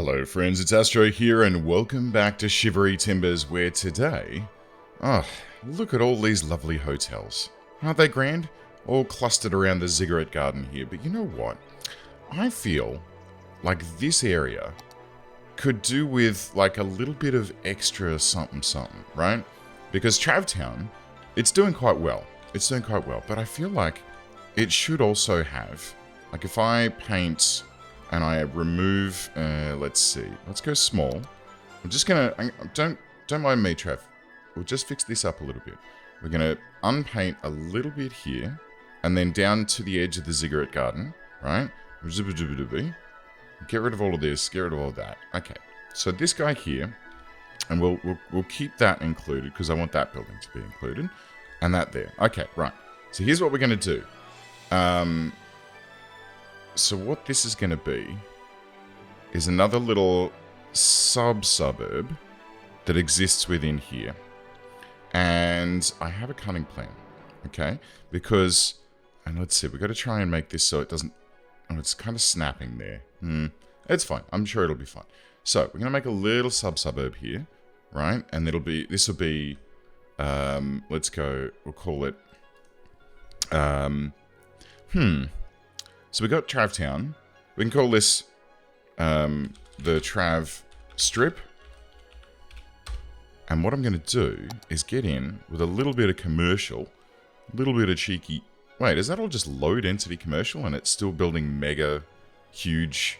Hello friends, it's Astro here and welcome back to Shivery Timbers, where today... look at all these lovely hotels. Aren't they grand? All clustered around the ziggurat garden here, but you know what? I feel like this area could do with like a little bit of extra something, right? Because Travtown, it's doing quite well. It's doing quite well, but I feel like it should also have, like if I paint... and I remove, let's see, let's go small. I'm just gonna, don't mind me, Trav. We'll just fix this up a little bit. We're gonna unpaint a little bit here, and then down to the edge of the ziggurat garden, right? Get rid of all of this, get rid of all of that. Okay, so this guy here, and we'll keep that included, because I want that building to be included, and that there. Okay, right. So here's what we're gonna do. So what this is going to be is another little suburb that exists within here. And I have a cunning plan, okay? Because, and let's see, we've got to try and make this so it doesn't... Oh, it's kind of snapping there. It's fine. I'm sure it'll be fine. So, we're going to make a little suburb here, right? And this will be, let's go, we'll call it, So we got Travtown. We can call this the Trav Strip. And what I'm going to do is get in with a little bit of commercial, a little bit of cheeky... Wait, is that all just low density commercial and it's still building mega huge...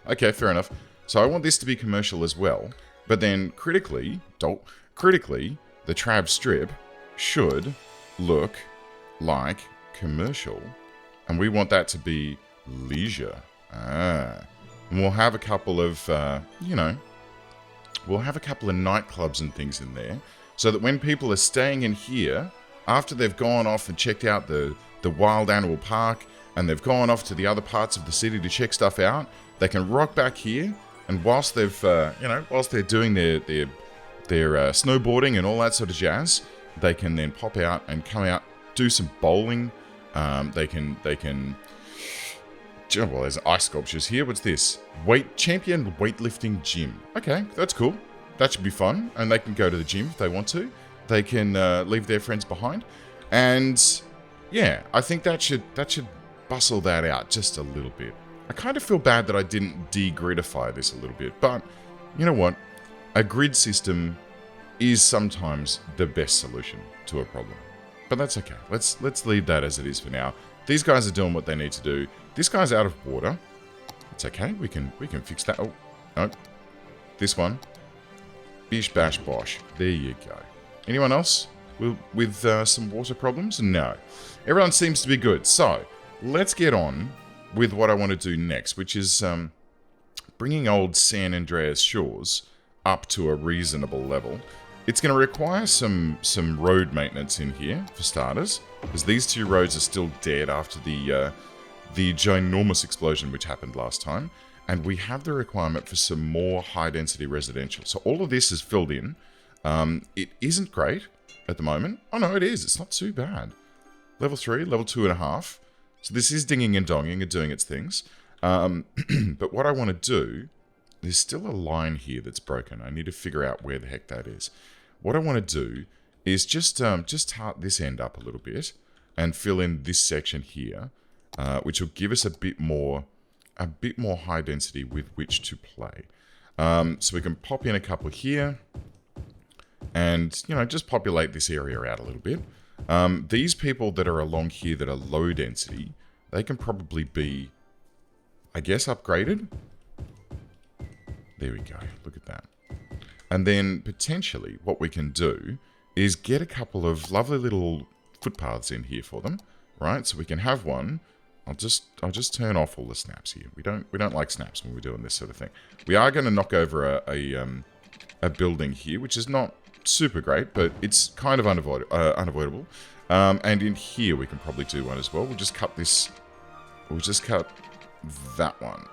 Okay, fair enough. So I want this to be commercial as well. But then critically, the Trav Strip should look like commercial. And we want that to be leisure. And we'll have a couple of, we'll have a couple of nightclubs and things in there. So that when people are staying in here, after they've gone off and checked out the wild animal park, and they've gone off to the other parts of the city to check stuff out, they can rock back here, and whilst they've, whilst they're doing their snowboarding and all that sort of jazz, they can then pop out and come out, do some bowling. They can, well, there's ice sculptures here. What's this? Champion weightlifting gym. Okay, that's cool. That should be fun. And they can go to the gym if they want to. They can leave their friends behind. And yeah, I think that should bustle that out just a little bit. I kind of feel bad that I didn't de-gridify this a little bit, but you know what? A grid system is sometimes the best solution to a problem. But that's okay. Let's leave that as it is for now. These guys are doing what they need to do. This guy's out of water. It's okay. We can fix that. Oh, no. This one. Bish bash bosh. There you go. Anyone else with some water problems? No. Everyone seems to be good. So let's get on with what I want to do next, which is bringing old San Andreas Shores up to a reasonable level. It's going to require some road maintenance in here, for starters, because these two roads are still dead after the ginormous explosion which happened last time, and we have the requirement for some more high-density residential. So all of this is filled in. It isn't great at the moment. Oh no, it is. It's not too bad. Level 3, level 2.5. So this is dinging and donging and doing its things. But what I want to do... There's still a line here that's broken. I need to figure out where the heck that is. What I want to do is just tart this end up a little bit and fill in this section here, which will give us a bit more high density with which to play. So we can pop in a couple here, and just populate this area out a little bit. These people that are along here that are low density, they can probably be, I guess, upgraded. There we go. Look at that. And then potentially what we can do is get a couple of lovely little footpaths in here for them, right? So we can have one. I'll just turn off all the snaps here. We don't like snaps when we're doing this sort of thing. We are going to knock over a building here, which is not super great, but it's kind of unavoidable. And in here we can probably do one as well. We'll just cut this. We'll just cut that one.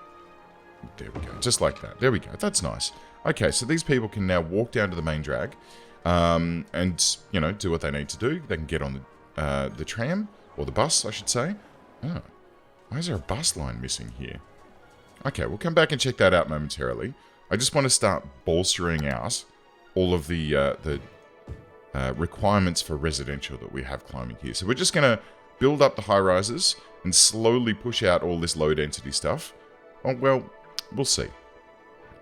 There we go, just like that. There we go, that's nice. Okay, so these people can now walk down to the main drag and, do what they need to do. They can get on the tram, or the bus, I should say. Oh, why is there a bus line missing here? Okay, we'll come back and check that out momentarily. I just want to start bolstering out all of the requirements for residential that we have climbing here. So we're just going to build up the high rises and slowly push out all this low density stuff. Oh, well, we'll see.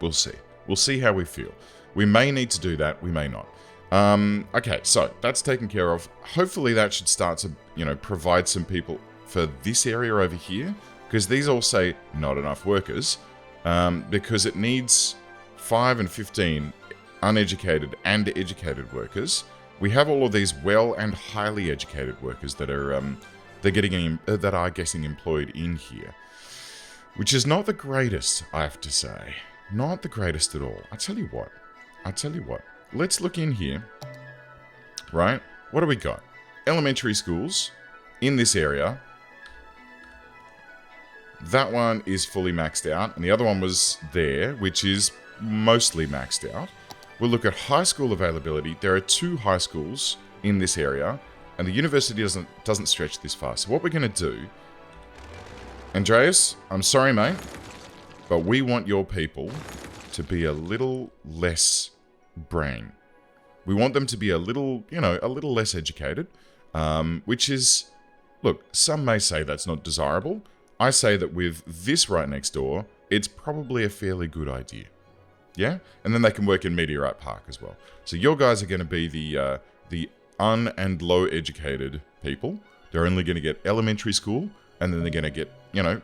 We'll see. We'll see how we feel. We may need to do that. We may not. Okay, so that's taken care of. Hopefully that should start to, provide some people for this area over here, because these all say not enough workers, because it needs 5 and 15 uneducated and educated workers. We have all of these well and highly educated workers that are that are getting employed in here, which is not the greatest, I have to say. Not the greatest at all. I tell you what. Let's look in here. Right? What do we got? Elementary schools in this area. That one is fully maxed out, and the other one was there, which is mostly maxed out. We'll look at high school availability. There are 2 high schools in this area, and the university doesn't stretch this far. So what we're going to do, Andreas, I'm sorry, mate, but we want your people to be a little less brain. We want them to be a little less educated, which is, look, some may say that's not desirable. I say that with this right next door, it's probably a fairly good idea. Yeah? And then they can work in Meteorite Park as well. So your guys are going to be the un- and low-educated people. They're only going to get elementary school, and then they're going to get,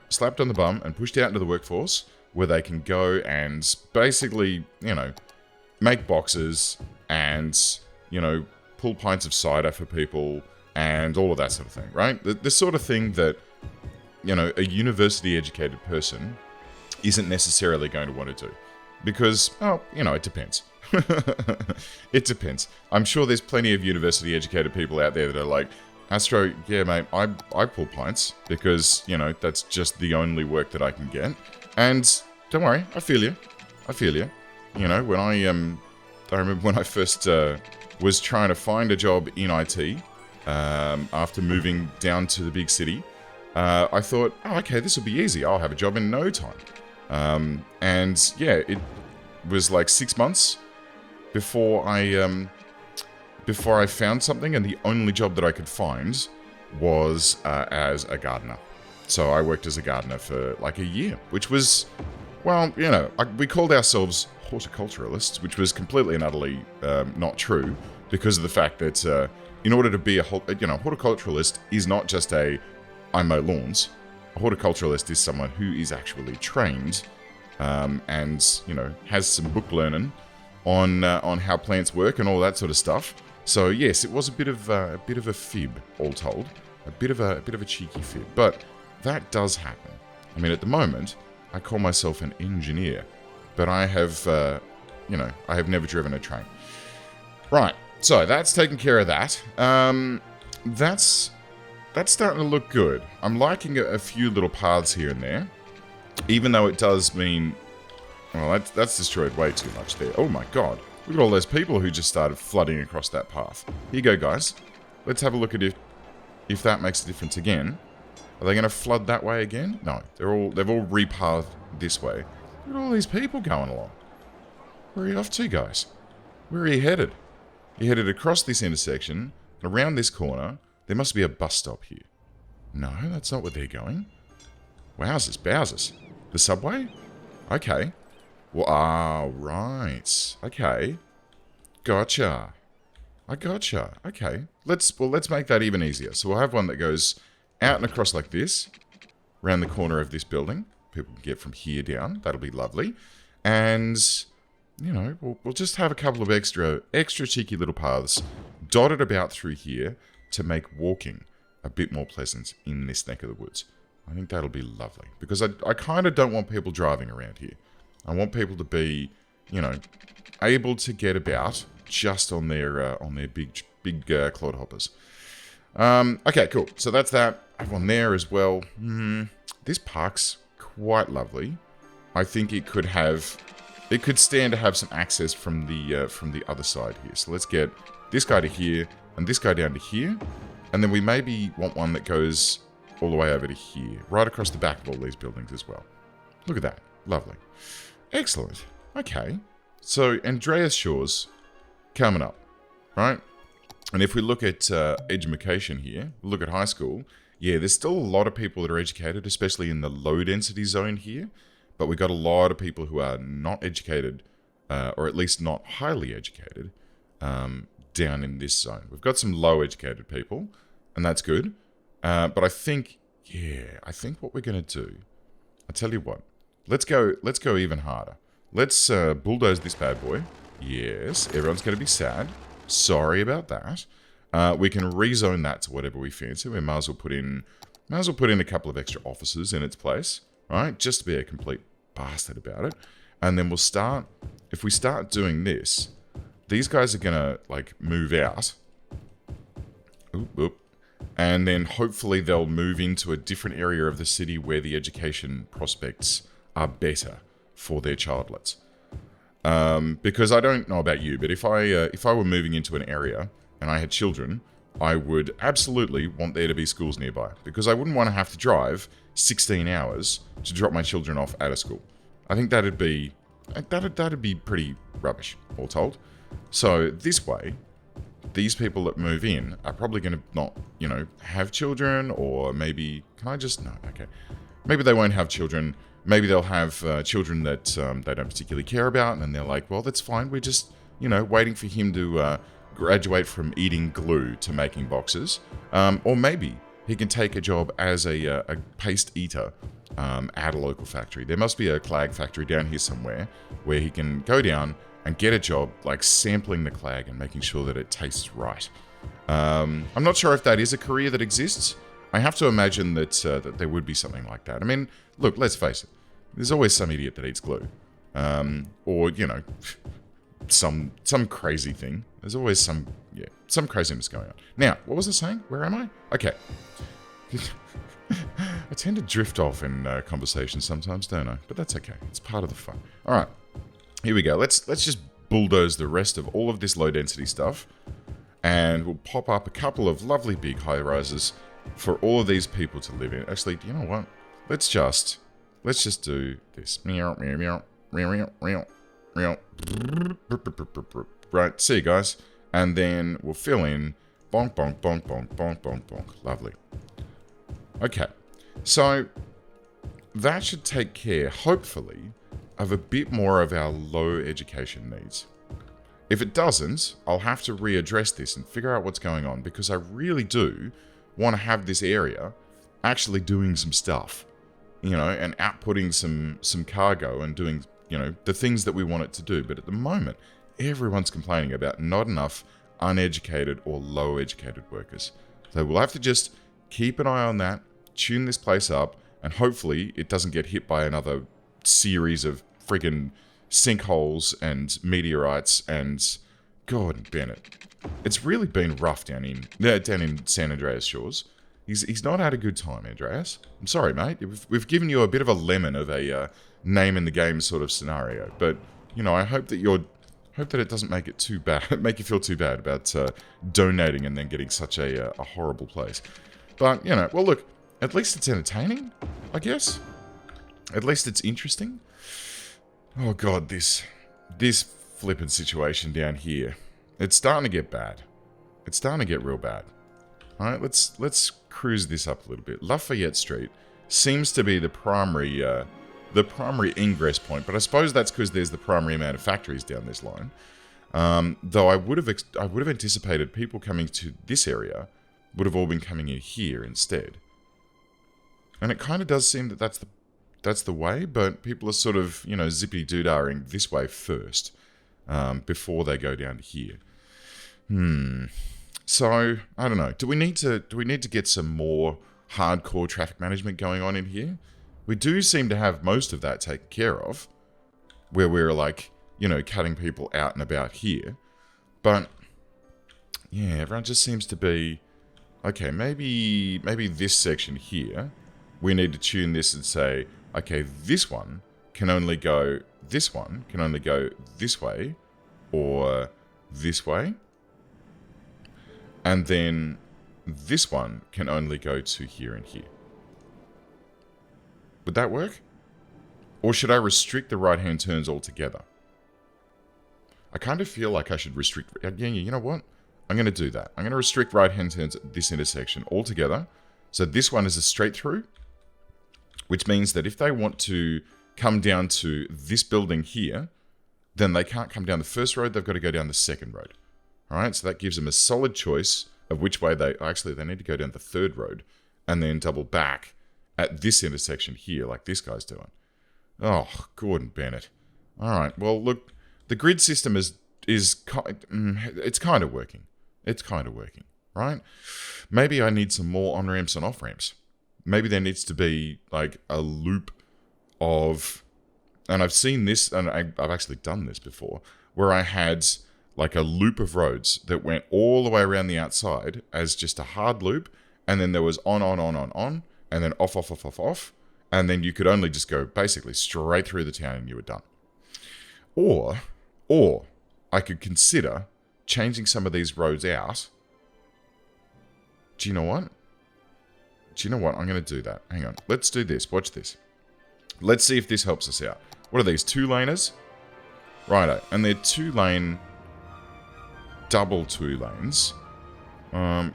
slapped on the bum and pushed out into the workforce, where they can go and basically, make boxes and, pull pints of cider for people and all of that sort of thing, right? The sort of thing that, a university-educated person isn't necessarily going to want to do. Because, it depends. It depends. I'm sure there's plenty of university-educated people out there that are like, Astro, yeah, mate, I pull pints because, that's just the only work that I can get. And don't worry, I feel you. When I remember when I first was trying to find a job in IT after moving down to the big city, I thought, oh, okay, this will be easy. I'll have a job in no time. And yeah, it was like 6 months before I found something, and the only job that I could find was as a gardener. So I worked as a gardener for like a year, which was, well, we called ourselves horticulturalists, which was completely and utterly not true, because of the fact that in order to be a horticulturalist is not just I mow lawns. A horticulturalist is someone who is actually trained and has some book learning on how plants work and all that sort of stuff. So yes, it was a bit of a fib, all told, a bit of a cheeky fib, but that does happen. I mean, at the moment, I call myself an engineer, but I have never driven a train. Right, so that's taken care of that. That's starting to look good. I'm liking a few little paths here and there, even though it does mean, well, that's destroyed way too much there. Oh my god, look at all those people who just started flooding across that path. Here you go, guys. Let's have a look at if that makes a difference again. Are they going to flood that way again? No, they've all repathed this way. Look at all these people going along. Where are you off to, guys? Where are you headed? You're headed across this intersection, around this corner. There must be a bus stop here. No, that's not where they're going. Wowzers, bowsers. The subway? Okay. Well, right. Okay. Gotcha. I gotcha. Okay. Let's make that even easier. So we'll have one that goes out and across like this, around the corner of this building. People can get from here down. That'll be lovely. And, we'll just have a couple of extra cheeky little paths dotted about through here to make walking a bit more pleasant in this neck of the woods. I think that'll be lovely, because I kind of don't want people driving around here. I want people to be, able to get about just on their big clod hoppers. Okay, cool. So that's that. I have one there as well. This park's quite lovely. I think it could stand to have some access from the other side here. So let's get this guy to here and this guy down to here, and then we maybe want one that goes all the way over to here, right across the back of all these buildings as well. Look at that. Lovely. Excellent. Okay. So, Andreas Shores coming up, right? And if we look at education here, look at high school, yeah, there's still a lot of people that are educated, especially in the low density zone here. But we got a lot of people who are not educated, or at least not highly educated, down in this zone. We've got some low educated people, and that's good. But I think what we're going to do, I'll tell you what, let's go even harder. Let's bulldoze this bad boy. Yes, everyone's going to be sad. Sorry about that. We can rezone that to whatever we fancy. We might as well put in a couple of extra officers in its place, right? Just to be a complete bastard about it. And then we'll start, if we start doing this, these guys are gonna like move out. Oop. And then hopefully they'll move into a different area of the city where the education prospects are better for their childlets. Because I don't know about you, but if I were moving into an area and I had children, I would absolutely want there to be schools nearby, because I wouldn't want to have to drive 16 hours to drop my children off at a school. I think that'd be pretty rubbish, all told. So this way, these people that move in are probably going to not, have children, or maybe, maybe they won't have children. Maybe they'll have children that they don't particularly care about, and they're like, well, that's fine. We're just, waiting for him to graduate from eating glue to making boxes. Or maybe he can take a job as a paste eater at a local factory. There must be a clag factory down here somewhere where he can go down and get a job like sampling the clag and making sure that it tastes right. I'm not sure if that is a career that exists. I have to imagine that that there would be something like that. I mean, look, let's face it. There's always some idiot that eats glue. Or, some crazy thing. There's always some craziness going on. Now, what was I saying? Where am I? Okay. I tend to drift off in conversations sometimes, don't I? But that's okay. It's part of the fun. All right. Here we go. Let's just bulldoze the rest of all of this low density stuff, and we'll pop up a couple of lovely big high rises for all of these people to live in. Actually, you know what? Let's just do this. Right, see you guys. And then we'll fill in bonk, bonk, bonk, bonk, bonk, bonk, bonk. Lovely. Okay, so that should take care, hopefully, of a bit more of our low education needs. If it doesn't, I'll have to readdress this and figure out what's going on, because I really do want to have this area actually doing some stuff, and outputting some cargo and doing, the things that we want it to do. But at the moment, everyone's complaining about not enough uneducated or low educated workers. So we'll have to just keep an eye on that, tune this place up, and hopefully it doesn't get hit by another series of friggin' sinkholes and meteorites and God Bennett. It's really been rough down in San Andreas Shores. He's not had a good time, Andreas. I'm sorry, mate. We've given you a bit of a lemon of a name in the game sort of scenario, but I hope that it doesn't make it too bad, make you feel too bad about donating and then getting such a horrible place. But well, look, at least it's entertaining, I guess. At least it's interesting. Oh God, this flippin' situation down here, it's starting to get bad. It's starting to get real bad. All right, let's cruise this up a little bit. Lafayette Street seems to be the primary ingress point, but I suppose that's because there's the primary amount of factories down this line. Though I would have anticipated people coming to this area would have all been coming in here instead. And it kind of does seem that that's the way, but people are sort of, zippy-doo-dahing this way first, before they go down to here. So, I don't know. Do we need to get some more hardcore traffic management going on in here? We do seem to have most of that taken care of, where we're like, cutting people out and about here. But, yeah, everyone just seems to be, okay, maybe this section here, we need to tune this and say, okay, this one can only go this way, or this way. And then this one can only go to here and here. Would that work? Or should I restrict the right-hand turns altogether? I kind of feel like I should restrict... Yeah, you know what? I'm going to do that. I'm going to restrict right-hand turns at this intersection altogether. So this one is a straight through, which means that if they want to come down to this building here, then they can't come down the first road, they've got to go down the second road. All right, so that gives them a solid choice of which way they... Actually, they need to go down the third road and then double back at this intersection here, like this guy's doing. Oh, Gordon Bennett. All right, well, look, the grid system it's kind of working. It's kind of working, right? Maybe I need some more on-ramps and off-ramps. Maybe there needs to be, like, a loop of... And I've seen this, and I've actually done this before, where I had, like, a loop of roads that went all the way around the outside as just a hard loop, and then there was on, and then off, and then you could only just go basically straight through the town and you were done. Or I could consider changing some of these roads out. Do you know what? I'm going to do that. Hang on. Let's do this. Watch this. Let's see if this helps us out. What are these? 2-laners? Righto. And they're 2-lane... double 2 lanes.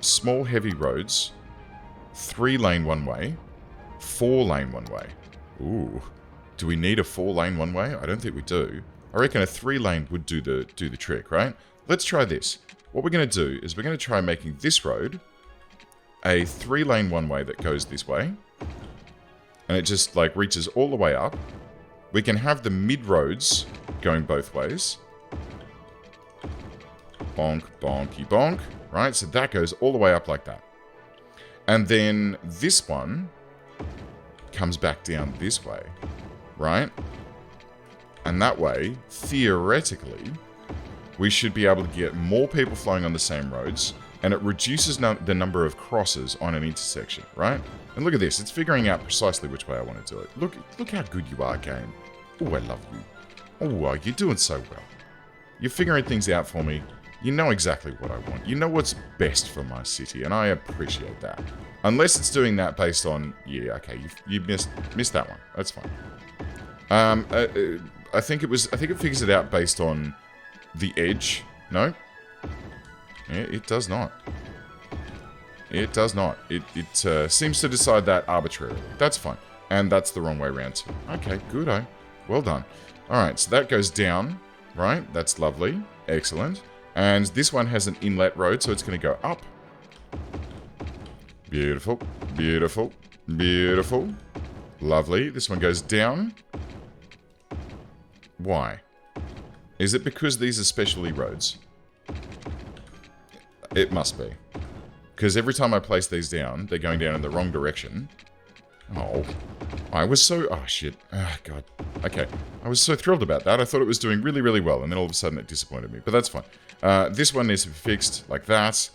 Small heavy roads. 3-lane one-way. 4-lane one-way. Ooh. Do we need a 4-lane one-way? I don't think we do. I reckon a 3-lane would do the trick, right? Let's try this. What we're going to do is we're going to try making this road a 3-lane one-way that goes this way. And it just, like, reaches all the way up. We can have the mid-roads going both ways. Bonk, bonky, bonk. Right? So that goes all the way up like that. And then this one comes back down this way. Right? And that way, theoretically, we should be able to get more people flowing on the same roads, and it reduces the number of crosses on an intersection, right? And look at this, it's figuring out precisely which way I want to do it. Look how good you are, game. Oh, I love you. Oh, you're doing so well. You're figuring things out for me. You know exactly what I want. You know what's best for my city, and I appreciate that. Unless it's doing that based on... Yeah, okay, you missed that one. That's fine. I think it figures it out based on the edge. No? Yeah, it does not. It does not. It seems to decide that arbitrarily. That's fine. And that's the wrong way around too. Okay, good. Well done. Alright, so that goes down. Right? That's lovely. Excellent. And this one has an inlet road, so it's going to go up. Beautiful. Beautiful. Beautiful. Lovely. This one goes down. Why? Is it because these are specialty roads? It must be. Because every time I place these down, they're going down in the wrong direction. Oh. I was so... Oh, shit. Oh, God. Okay. I was so thrilled about that. I thought it was doing really, really well, and then all of a sudden it disappointed me. But that's fine. This one needs to be fixed like that.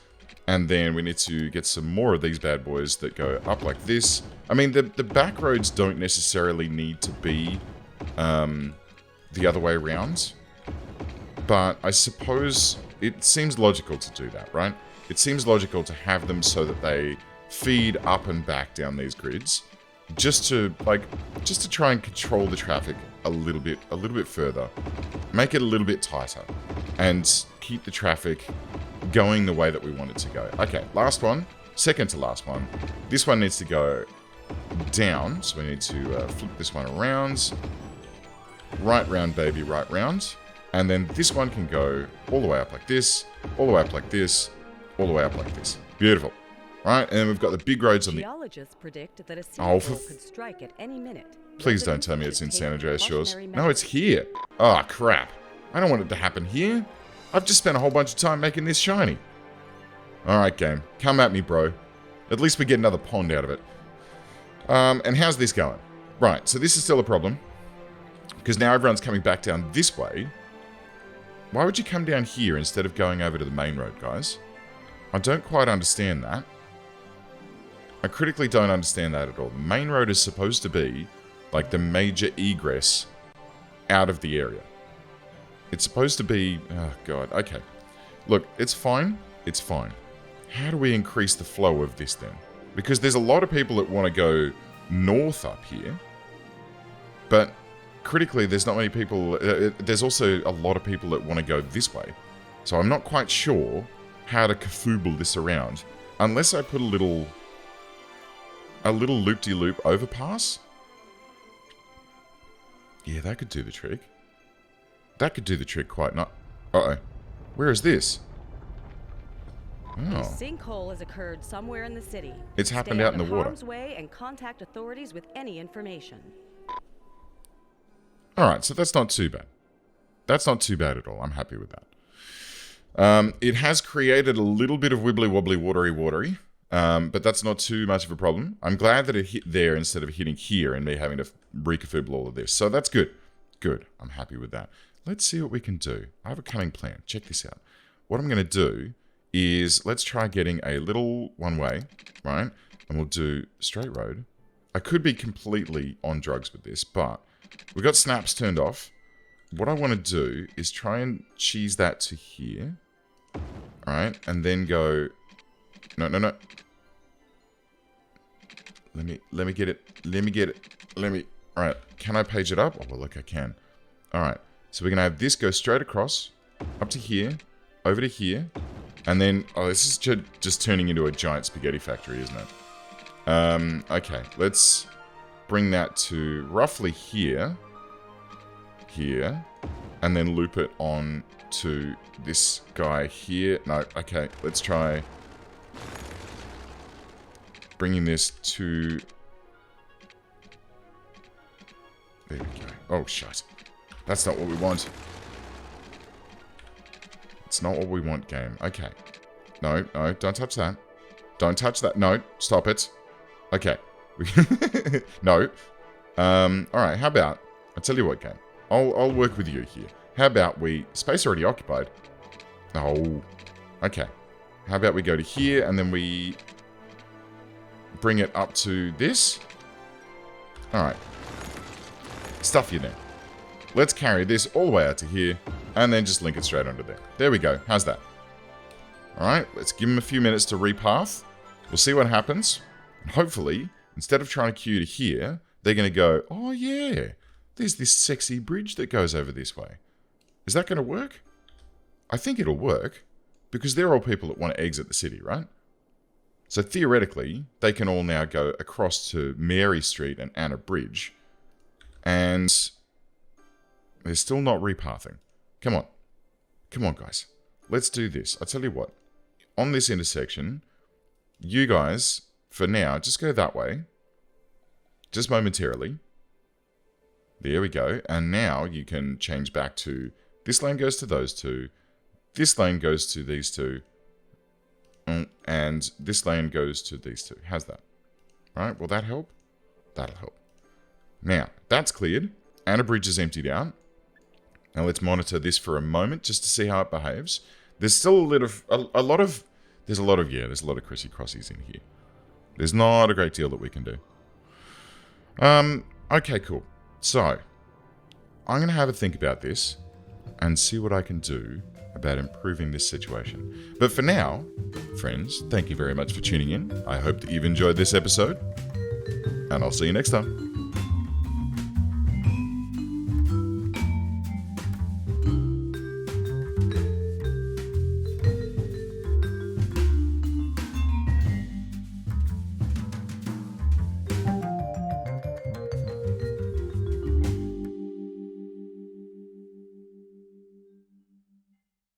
And then we need to get some more of these bad boys that go up like this. I mean, the back roads don't necessarily need to be the other way around. But I suppose it seems logical to do that, right? It seems logical to have them so that they feed up and back down these grids. Just to try and control the traffic a little bit further. Make it a little bit tighter. And keep the traffic going the way that we want it to go. Okay, last one. Second to last one. This one needs to go down. So we need to flip this one around. Right round, baby, right round. And then this one can go all the way up like this, all the way up like this, all the way up like this. Beautiful. Right, and then we've got the big roads on the... Geologists predict that a storm could strike at any minute. Please don't tell me it's in San Andreas Shores. No, it's here. Oh, crap. I don't want it to happen here. I've just spent a whole bunch of time making this shiny. Alright, game. Come at me, bro. At least we get another pond out of it. And how's this going? Right, so this is still a problem. Because now everyone's coming back down this way. Why would you come down here instead of going over to the main road, guys? I don't quite understand that. I critically don't understand that at all. The main road is supposed to be like the major egress out of the area. It's supposed to be... Oh, God. Okay. Look, it's fine. It's fine. How do we increase the flow of this then? Because there's a lot of people that want to go north up here. But critically, there's not many people. There's also a lot of people that want to go this way. So I'm not quite sure how to kafooble this around. Unless I put a little loop-de-loop overpass. Yeah, that could do the trick. That could do the trick quite not. Uh-oh. Where is this? Oh. A sinkhole has occurred somewhere in the city. It's happened out in the water. Harm's way and contact authorities with any information. Alright, so that's not too bad. That's not too bad at all. I'm happy with that. It has created a little bit of wibbly-wobbly, watery. But that's not too much of a problem. I'm glad that it hit there instead of hitting here and me having to rekafooble all of this. So that's good. Good. I'm happy with that. Let's see what we can do. I have a cunning plan. Check this out. What I'm going to do is let's try getting a little one-way, right? And we'll do straight road. I could be completely on drugs with this, but we've got snaps turned off. What I want to do is try and cheese that to here. All right, and then go... No. Let me get it. All right, can I page it up? Oh, well, look, I can. All right, so we're going to have this go straight across, up to here, over to here, and then... Oh, this is just turning into a giant spaghetti factory, isn't it? Okay, let's bring that to roughly here, and then loop it on to this guy here. No, okay, let's try bringing this to... There we go. Oh, shit. That's not what we want. It's not what we want, game. Okay. No, don't touch that. Don't touch that. No, stop it. Okay. No. Alright, how about... I'll tell you what, game. I'll work with you here. How about we... Space already occupied. Oh. Okay. How about we go to here, and then we... bring it up to this. Alright. Stuff you there. Let's carry this all the way out to here, and then just link it straight onto there. There we go. How's that? Alright, let's give them a few minutes to repath. We'll see what happens. And hopefully, instead of trying to queue to here, they're going to go, oh yeah, there's this sexy bridge that goes over this way. Is that going to work? I think it'll work, because they're all people that want to exit the city, right? So theoretically, they can all now go across to Mary Street and Anna Bridge, and they're still not repathing. Come on. Come on, guys. Let's do this. I'll tell you what. On this intersection, you guys, for now, just go that way. Just momentarily. There we go. And now you can change back to this lane goes to those two. This lane goes to these two. And this lane goes to these two. How's that? Right? Will that help? That'll help. Now, that's cleared. Anna Bridge is emptied out. Now let's monitor this for a moment just to see how it behaves. There's still a lot of crissy crossies in here. There's not a great deal that we can do. Okay, cool. So, I'm going to have a think about this and see what I can do about improving this situation. But for now, friends, thank you very much for tuning in. I hope that you've enjoyed this episode, and I'll see you next time.